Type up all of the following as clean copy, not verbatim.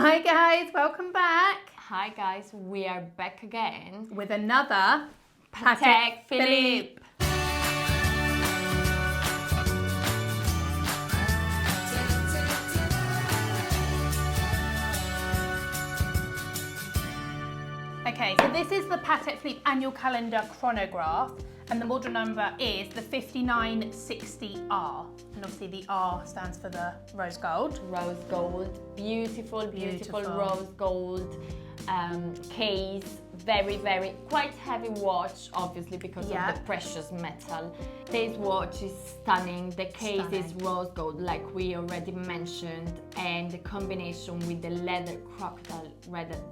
Hi guys, welcome back. Hi guys, we are back again with another Patek Philippe. Okay, so this is the Patek Philippe annual calendar chronograph, and the model number is the 5960R. And obviously the R stands for the rose gold. Rose gold, beautiful rose gold case. Very, quite heavy watch, obviously, because of the precious metal. This watch is stunning. The case is rose gold, like we already mentioned, and the combination with the leather crocodile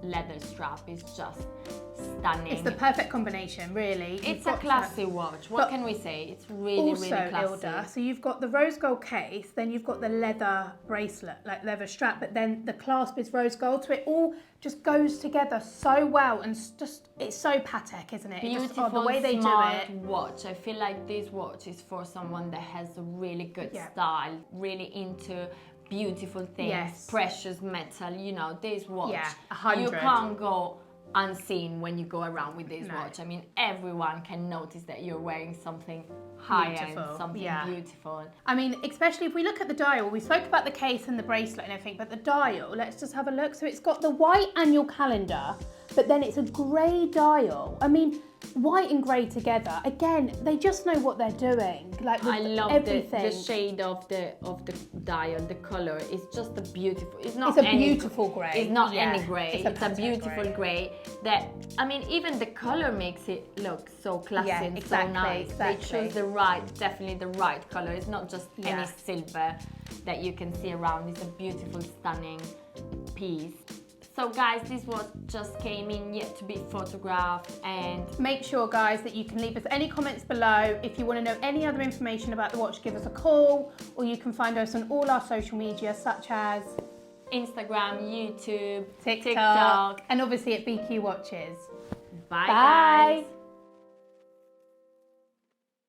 leather strap is just stunning. It's the perfect combination, really. It's a classy watch. What can we say? It's really classy. Ilda, so you've got the rose gold case, then you've got the leather bracelet, like leather strap, but then the clasp is rose gold, so it all just goes together so well, and just it's so Patek, isn't it? Beautiful, the way they smart do it. watch. I feel like this watch is for someone that has a really good style, really into beautiful things, precious metal. You know, this watch, 100. you can't go unseen when you go around with this watch. I mean, everyone can notice that you're wearing something high-end, something beautiful. I mean, especially if we look at the dial, we spoke about the case and the bracelet and everything, but the dial, let's just have a look. So it's got the white annual calendar, but then it's a grey dial. I mean, white and grey together. Again, they just know what they're doing. Like with I love everything. the shade of the dial, the color. It's just a beautiful. It's not. It's a beautiful grey. It's not any grey. It's a beautiful grey. That, I mean, even the color makes it look so classy and so nice. They choose definitely the right color. It's not just any silver that you can see around. It's a beautiful, stunning piece. So guys, this watch just came in, yet to be photographed, and make sure guys that you can leave us any comments below. If you want to know any other information about the watch, give us a call, or you can find us on all our social media such as Instagram, YouTube, TikTok, and obviously at BQ Watches. Bye guys.